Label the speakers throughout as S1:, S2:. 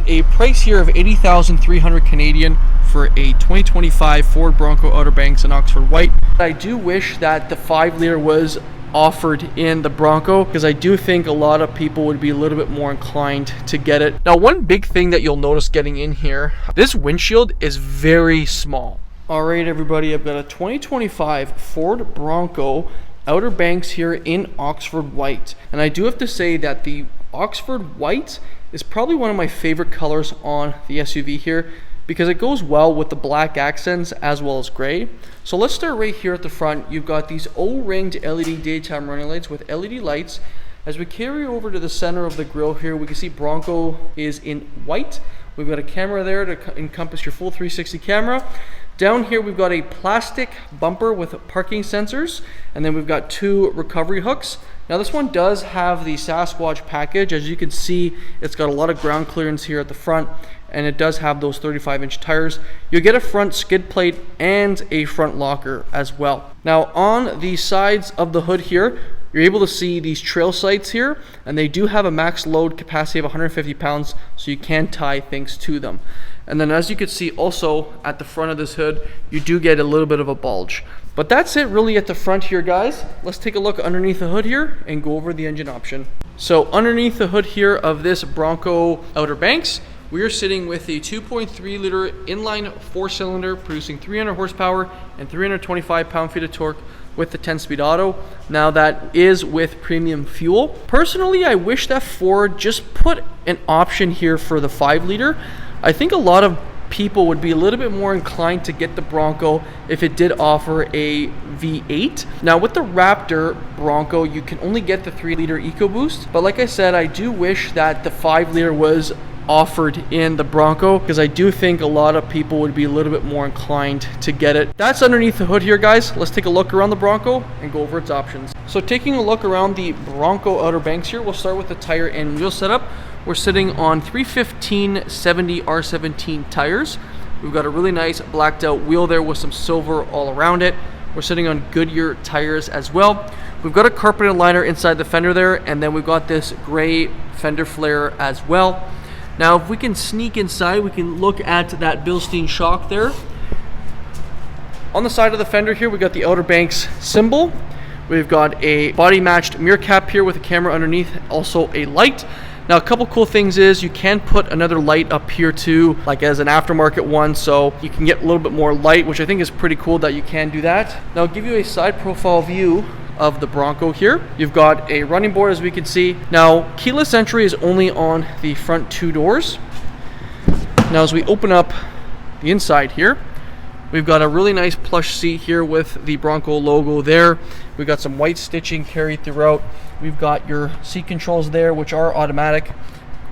S1: a price here of 80,300 Canadian for a 2025 Ford Bronco Outer Banks in Oxford White. I do wish that the 5-liter was offered in the Bronco, because I do think a lot of people would be a little bit more inclined to get it. Now, one big thing that you'll notice getting in here, this windshield is very small. All right, everybody, I've got a 2025 Ford Bronco Outer Banks here in Oxford White. And I do have to say that the Oxford White is probably one of my favorite colors on the SUV here, because it goes well with the black accents as well as gray. So let's start right here at the front. You've got these O-ringed LED daytime running lights with LED lights. As we carry over to the center of the grille here, we can see Bronco is in white. We've got a camera there to encompass your full 360 camera. Down here we've got a plastic bumper with parking sensors, and then we've got 2 recovery hooks. Now this one does have the Sasquatch package. As you can see, it's got a lot of ground clearance here at the front, and it does have those 35-inch tires. You'll get a front skid plate and a front locker as well. Now on the sides of the hood here, you're able to see these trail sights here, and they do have a max load capacity of 150 pounds, so you can tie things to them. And then as you can see also at the front of this hood, you do get a little bit of a bulge. But that's it really at the front here, guys. Let's take a look underneath the hood here and go over the engine option. So underneath the hood here of this Bronco Outer Banks, we are sitting with a 2.3 liter inline 4-cylinder producing 300 horsepower and 325 pound-feet of torque with the 10-speed auto. Now that is with premium fuel. Personally, I wish that Ford just put an option here for the 5-liter. I think a lot of people would be a little bit more inclined to get the Bronco if it did offer a V8. Now with the Raptor Bronco, you can only get the 3-liter EcoBoost, but like I said, I do wish that the 5-liter was offered in the Bronco, because I do think a lot of people would be a little bit more inclined to get it. That's underneath the hood here, guys. Let's take a look around the Bronco and go over its options. So taking a look around the Bronco Outer Banks here, we'll start with the tire and wheel setup. We're sitting on 315/70 R17 tires. We've got a really nice blacked out wheel there with some silver all around it. We're sitting on Goodyear tires as well. We've got a carpeted liner inside the fender there, and then we've got this gray fender flare as well. Now if we can sneak inside, we can look at that Bilstein shock there. On the side of the fender here, we've got the Outer Banks symbol. We've got a body matched mirror cap here with a camera underneath, also a light. Now a couple cool things is you can put another light up here too, like as an aftermarket one, so you can get a little bit more light, which I think is pretty cool that you can do that. Now I'll give you a side profile view of the Bronco here. You've got a running board, as we can see. Now keyless entry is only on the front 2 doors. Now as we open up the inside here, we've got a really nice plush seat here with the Bronco logo there. We've got some white stitching carried throughout. We've got your seat controls there, which are automatic.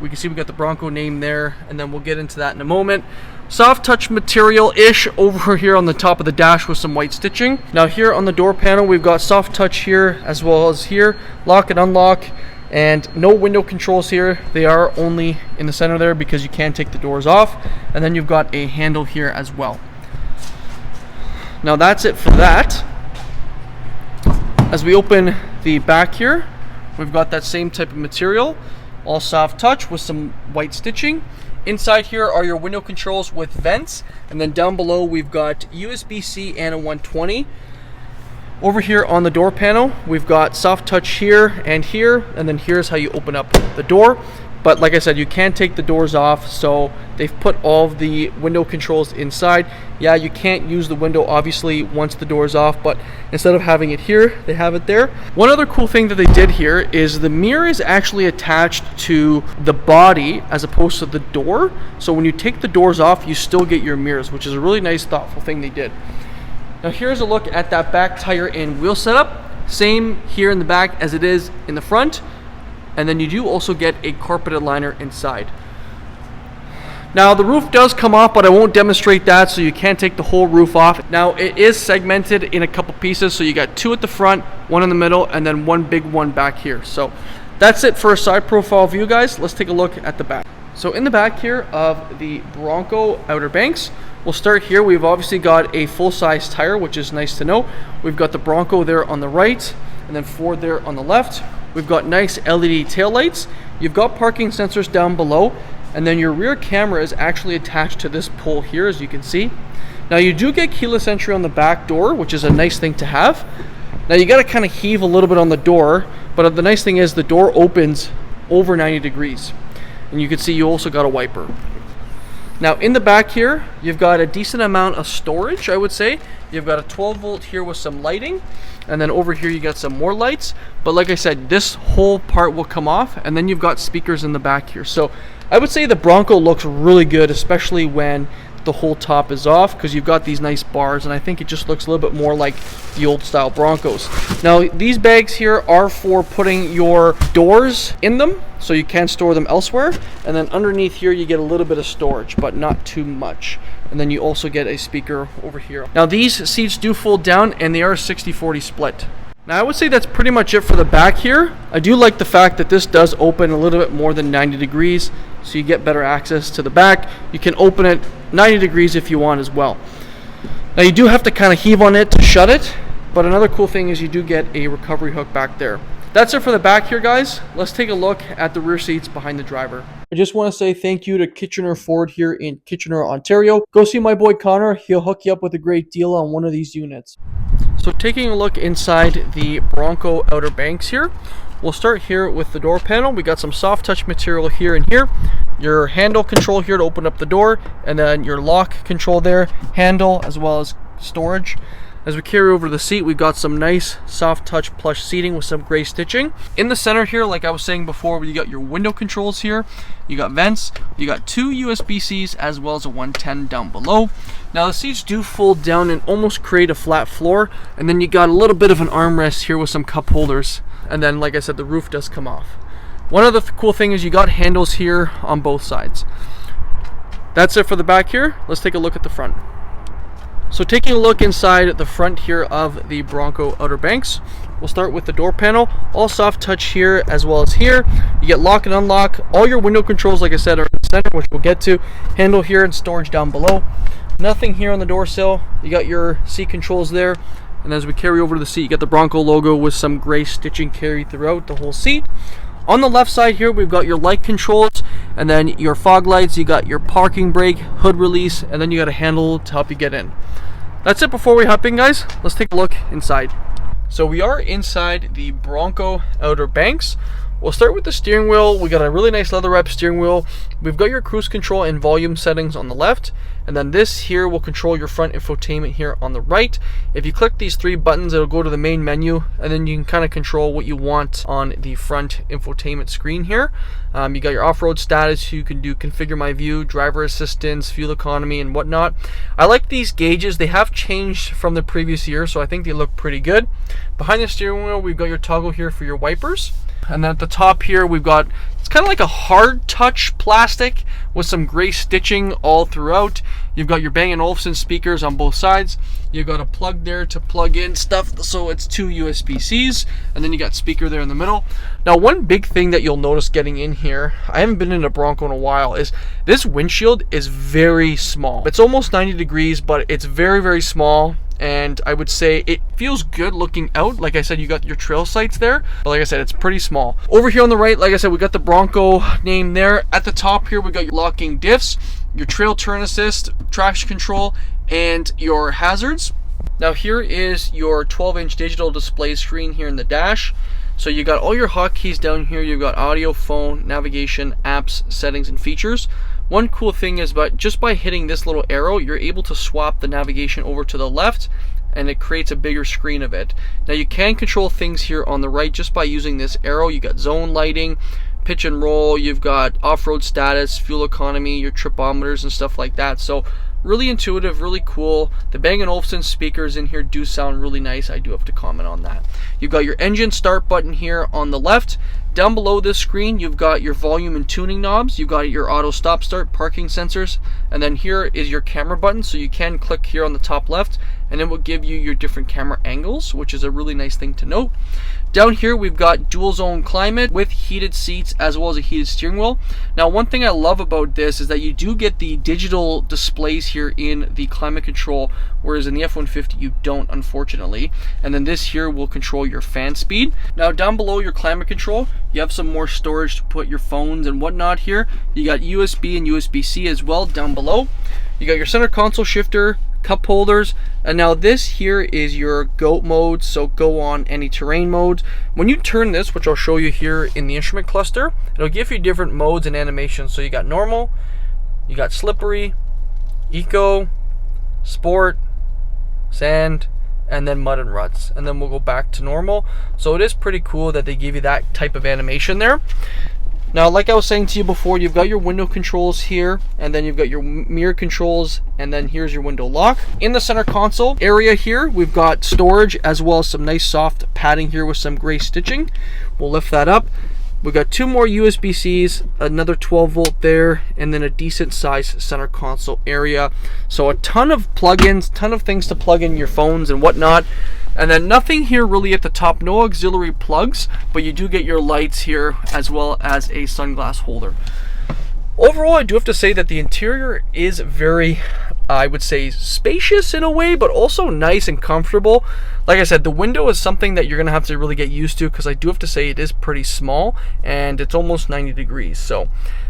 S1: We can see we've got the Bronco name there, and then we'll get into that in a moment. Soft touch material-ish over here on the top of the dash with some white stitching. Now here on the door panel, we've got soft touch here as well as here. Lock and unlock, and no window controls here. They are only in the center there because you can take the doors off. And then you've got a handle here as well. Now that's it for that. As we open the back here, we've got that same type of material, all soft touch with some white stitching. Inside here are your window controls with vents, and then down below we've got USB-C and a 120. Over here on the door panel, we've got soft touch here, and then here's how you open up the door. But like I said, you can take the doors off, so they've put all of the window controls inside. Yeah, you can't use the window obviously once the door is off, but instead of having it here, they have it there. One other cool thing that they did here is the mirror is actually attached to the body as opposed to the door. So when you take the doors off, you still get your mirrors, which is a really nice, thoughtful thing they did. Now here's a look at that back tire and wheel setup. Same here in the back as it is in the front. And then you do also get a carpeted liner inside. Now the roof does come off, but I won't demonstrate that, so you can't take the whole roof off. Now it is segmented in a couple pieces, so you got 2 at the front, 1 in the middle, and then 1 big one back here. So that's it for a side profile view, guys. Let's take a look at the back. So in the back here of the Bronco Outer Banks, we'll start here. We've obviously got a full-size tire, which is nice to know. We've got the Bronco there on the right, and then Ford there on the left. We've got nice LED taillights. You've got parking sensors down below. and then your rear camera is actually attached to this pole here, as you can see. Now you do get keyless entry on the back door, which is a nice thing to have. Now you got to kind of heave a little bit on the door, but the nice thing is the door opens over 90 degrees. And you can see you also got a wiper. Now in the back here, you've got a decent amount of storage, I would say. You've got a 12 volt here with some lighting, and then over here you got some more lights. But like I said, this whole part will come off, and then you've got speakers in the back here. So I would say the Bronco looks really good, especially when the whole top is off, because you've got these nice bars, and I think it just looks a little bit more like the old style Broncos. Now these bags here are for putting your doors in them, so you can store them elsewhere, and then underneath here you get a little bit of storage, but not too much. And then you also get a speaker over here. Now these seats do fold down, and they are 60-40 split. Now I would say that's pretty much it for the back here. I do like the fact that this does open a little bit more than 90 degrees, so you get better access to the back. You can open it 90 degrees if you want as well. Now you do have to kind of heave on it to shut it, but another cool thing is you do get a recovery hook back there. That's it for the back here, guys. Let's take a look at the rear seats behind the driver. I just want to say thank you to Kitchener Ford here in Kitchener, Ontario. Go see my boy Connor. He'll hook you up with a great deal on one of these units. So taking a look inside the Bronco Outer Banks here, we'll start here with the door panel. We got some soft touch material here and here. Your handle control here to open up the door, and then your lock control there, handle, as well as storage. As we carry over the seat, we've got some nice soft touch plush seating with some gray stitching. In the center here, like I was saying before, you got your window controls here, you got vents, you got 2 USB-Cs as well as a 110 down below. Now the seats do fold down and almost create a flat floor, and then you got a little bit of an armrest here with some cup holders, and then like I said, the roof does come off. One other cool thing is you got handles here on both sides. That's it for the back here. Let's take a look at the front. So taking a look inside the front here of the Bronco Outer Banks, we'll start with the door panel. All soft touch here as well as here. You get lock and unlock. All your window controls, like I said, are in the center, which we'll get to. Handle here and storage down below. Nothing here on the door sill. You got your seat controls there. And as we carry over to the seat, you get the Bronco logo with some gray stitching carried throughout the whole seat. On the left side here, we've got your light controls, and then your fog lights. You got your parking brake, hood release, and then you got a handle to help you get in. That's it before we hop in, guys. Let's take a look inside. So we are inside the Bronco Outer Banks. We'll start with the steering wheel. We got a really nice leather wrap steering wheel. We've got your cruise control and volume settings on the left, and then this here will control your front infotainment here on the right. If you click these 3 buttons, it'll go to the main menu, and then you can kind of control what you want on the front infotainment screen here. You got your off-road status. You can do configure my view, driver assistance, fuel economy, and whatnot. I like these gauges. They have changed from the previous year, so I think they look pretty good. Behind the steering wheel, we've got your toggle here for your wipers. And then at the top here, we've got, it's kind of like a hard touch plastic with some gray stitching all throughout. You've got your Bang & Olufsen speakers on both sides. You've got a plug there to plug in stuff, so it's 2 USB-Cs, and then you got speaker there in the middle. Now, one big thing that you'll notice getting in here, I haven't been in a Bronco in a while, is this windshield is very small. It's almost 90 degrees, but it's very, very small. And I would say it feels good looking out. Like I said, you got your trail sights there, but like I said, it's pretty small. Over here on the right, like I said, we got the Bronco name there. At the top here, we got your locking diffs, your trail turn assist, traction control, and your hazards. Now here is your 12-inch digital display screen here in the dash. So you got all your hotkeys down here. You've got audio, phone, navigation, apps, settings, and features. One cool thing is just by hitting this little arrow, you're able to swap the navigation over to the left, and it creates a bigger screen of it. Now you can control things here on the right just by using this arrow. You got zone lighting, pitch and roll, you've got off-road status, fuel economy, your tripometers and stuff like that. So really intuitive, really cool. The Bang & Olufsen speakers in here do sound really nice. I do have to comment on that. You've got your engine start button here on the left. Down below this screen, you've got your volume and tuning knobs. You've got your auto stop start, parking sensors, and then here is your camera button. So you can click here on the top left and it will give you your different camera angles, which is a really nice thing to note. Down here we've got dual zone climate with heated seats as well as a heated steering wheel. Now, one thing I love about this is that you do get the digital displays here in the climate control, whereas in the F-150 you don't, unfortunately. And then this here will control your fan speed. Now, down below your climate control, you have some more storage to put your phones and whatnot here. You got USB and USB-C as well down below. You got your center console shifter, cup holders, and now this here is your GOAT mode, so go on any terrain modes. When you turn this, which I'll show you here in the instrument cluster, it'll give you different modes and animations. So you got normal, you got slippery, eco, sport, sand, and then mud and ruts, and then we'll go back to normal. So it is pretty cool that they give you that type of animation there. Now, like I was saying to you before, you've got your window controls here, and then you've got your mirror controls, and then here's your window lock. In the center console area here, we've got storage as well as some nice soft padding here with some gray stitching. We'll lift that up. We've got two more USB-Cs, another 12 volt there, and then a decent sized center console area. So a ton of plugins, ton of things to plug in your phones and whatnot. And then nothing here really at the top, no auxiliary plugs, but you do get your lights here as well as a sunglass holder. Overall, I do have to say that the interior is very, I would say, spacious in a way, but also nice and comfortable. Like I said, the window is something that you're going to have to really get used to, because I do have to say it is pretty small and it's almost 90 degrees. So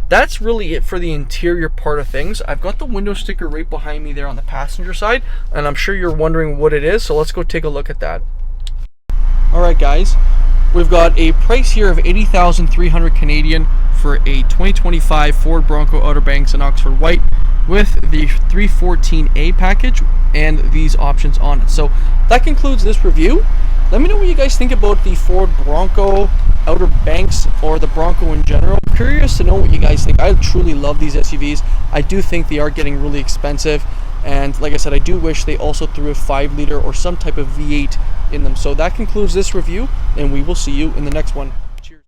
S1: that's really it for the interior part of things. I've got the window sticker right behind me there on the passenger side, and I'm sure you're wondering what it is, so let's go take a look at that. Alright guys, we've got a price here of 80,300 Canadian for a 2025 Ford Bronco Outer Banks in Oxford White with the 314A package and these options on it. So that concludes this review. Let me know what you guys think about the Ford Bronco Outer Banks or the Bronco in general. I'm curious to know what you guys think. I truly love these SUVs. I do think they are getting really expensive, and like I said, I do wish they also threw a 5-liter or some type of V8 in them. So that concludes this review, and we will see you in the next one.